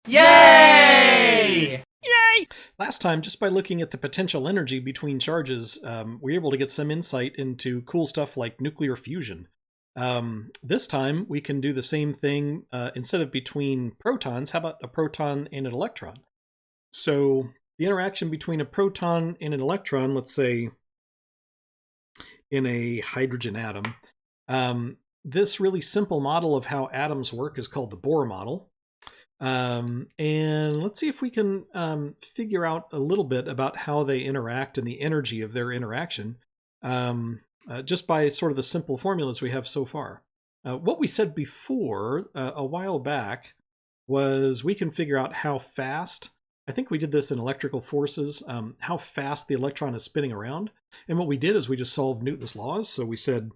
Yay! Yay! Last time, just by looking at the potential energy between charges, we were able to get some insight into cool stuff like nuclear fusion. This time, we can do the same thing instead of between protons. How about a proton and an electron? So the interaction between a proton and an electron, let's say in a hydrogen atom, this really simple model of how atoms work is called the Bohr model. And let's see if we can figure out a little bit about how they interact and the energy of their interaction just by sort of the simple formulas we have so far. What we said before a while back was we can figure out how fast, I think we did this in electrical forces, how fast the electron is spinning around. And what we did is we just solved Newton's laws. So we said,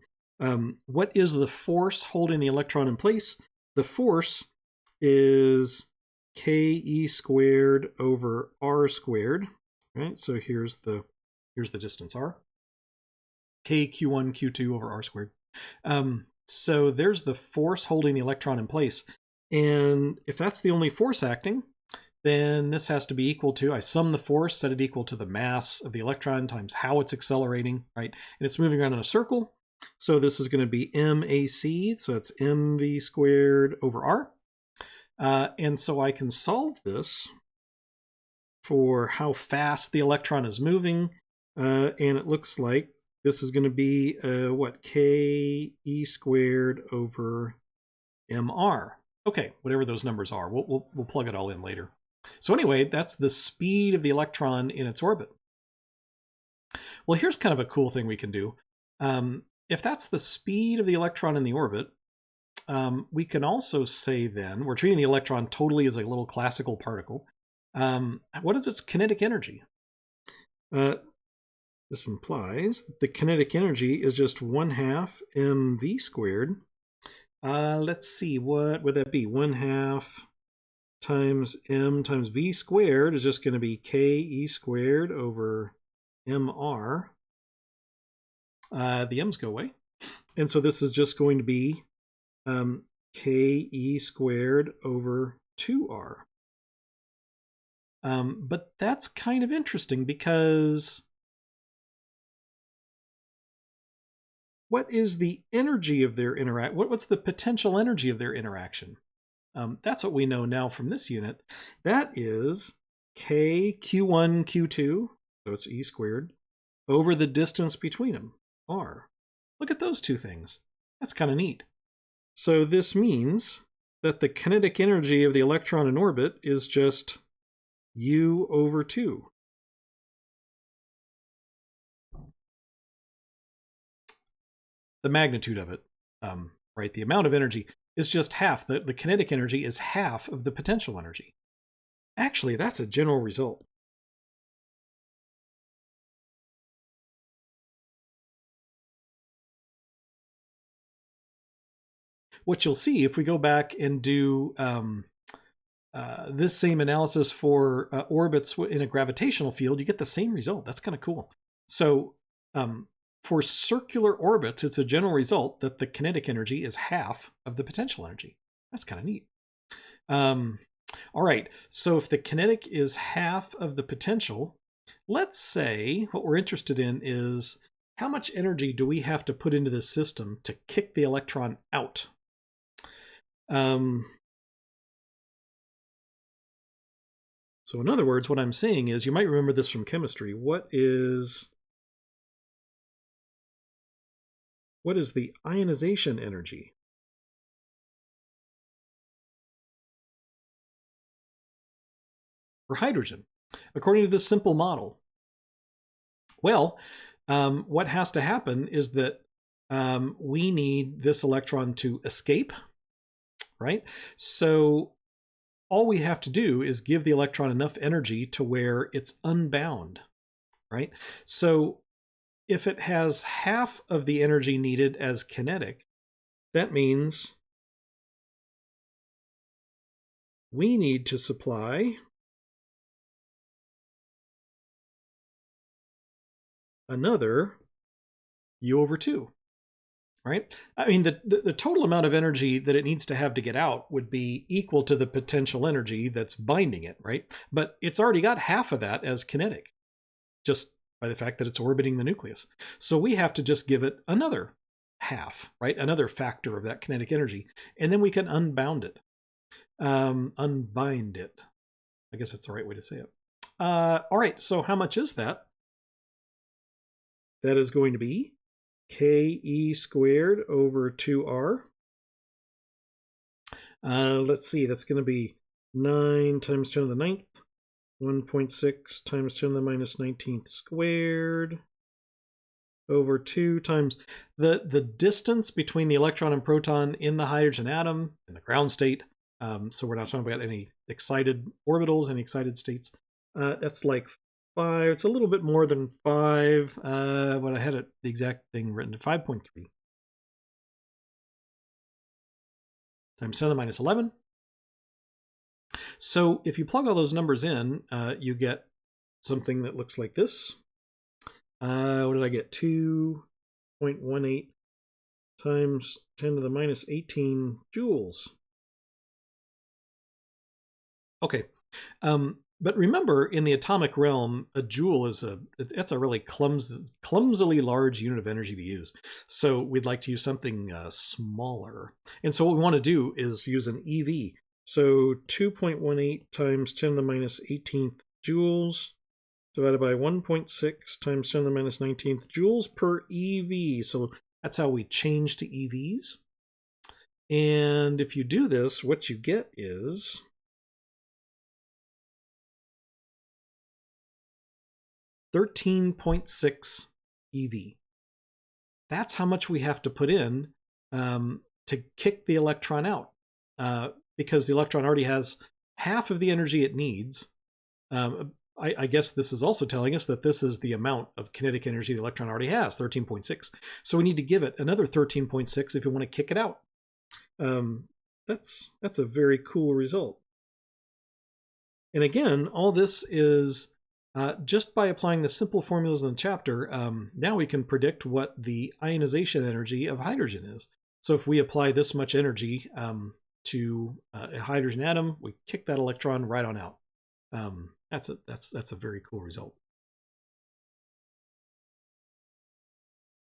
what is the force holding the electron in place? The force is ke squared over r squared, right? So here's the distance r. K q1 q2 over r squared. So there's the force holding the electron in place. And if that's the only force acting, then this has to be equal to, I sum the force, set it equal to the mass of the electron times how it's accelerating, right? And it's moving around in a circle. So this is going to be mac, so it's mv squared over r. And so I can solve this for how fast the electron is moving. And it looks like this is going to be, what, ke squared over mr. Okay, whatever those numbers are. We'll plug it all in later. So anyway, that's the speed of the electron in its orbit. Well, here's kind of a cool thing we can do. If that's the speed of the electron in the orbit, we can also say then, we're treating the electron totally as a little classical particle. What is its kinetic energy? This implies that the kinetic energy is just 1/2 mv squared. Let's see, what would that be? 1/2 times m times v squared is just going to be ke squared over mr. The m's go away. And so this is just going to be ke squared over 2r. But that's kind of interesting because what is the energy of their interaction? What's the potential energy of their interaction? That's what we know now from this unit. That is k q1 q2, so it's e squared, over the distance between them, r. Look at those two things. That's kind of neat. So this means that the kinetic energy of the electron in orbit is just u over 2. The magnitude of it, right? The amount of energy is just half. The kinetic energy is half of the potential energy. Actually, that's a general result. What you'll see if we go back and do this same analysis for orbits in a gravitational field, you get the same result. That's kind of cool. So for circular orbits, it's a general result that the kinetic energy is half of the potential energy. That's kind of neat. All right, so if the kinetic is half of the potential, let's say what we're interested in is how much energy do we have to put into this system to kick the electron out? So in other words, what I'm saying is, you might remember this from chemistry. What is the ionization energy? For hydrogen, according to this simple model? Well, what has to happen is that we need this electron to escape, right? So all we have to do is give the electron enough energy to where it's unbound, right? So if it has half of the energy needed as kinetic, that means we need to supply another u over 2, right? I mean, the total amount of energy that it needs to have to get out would be equal to the potential energy that's binding it, right? But it's already got half of that as kinetic, just by the fact that it's orbiting the nucleus. So we have to just give it another half, right? Another factor of that kinetic energy, and then we can unbound it, unbind it. I guess that's the right way to say it. All right, so how much is that? That is going to be ke squared over 2r. Let's see, that's going to be 9 times 10 to the 9th, 1.6 times 10 to the minus 19th squared, over 2 times the distance between the electron and proton in the hydrogen atom in the ground state. So we're not talking about any excited orbitals, any excited states. That's like 5. It's a little bit more than 5. What I had it, the exact thing written to 5.3 times 10 to the minus 11. So if you plug all those numbers in, you get something that looks like this. What did I get? 2.18 times 10 to the minus 18 joules. Okay. But remember, in the atomic realm, a joule is it's a really clumsily large unit of energy to use. So we'd like to use something smaller. And so what we want to do is use an EV. So 2.18 times 10 to the minus 18th joules divided by 1.6 times 10 to the minus 19th joules per EV. So that's how we change to EVs. And if you do this, what you get is 13.6 EV. That's how much we have to put in to kick the electron out, because the electron already has half of the energy it needs. I guess this is also telling us that this is the amount of kinetic energy the electron already has, 13.6. So we need to give it another 13.6 if we want to kick it out. That's a very cool result. And again, all this is just by applying the simple formulas in the chapter. Now we can predict what the ionization energy of hydrogen is. So if we apply this much energy to a hydrogen atom, we kick that electron right on out. That's a very cool result.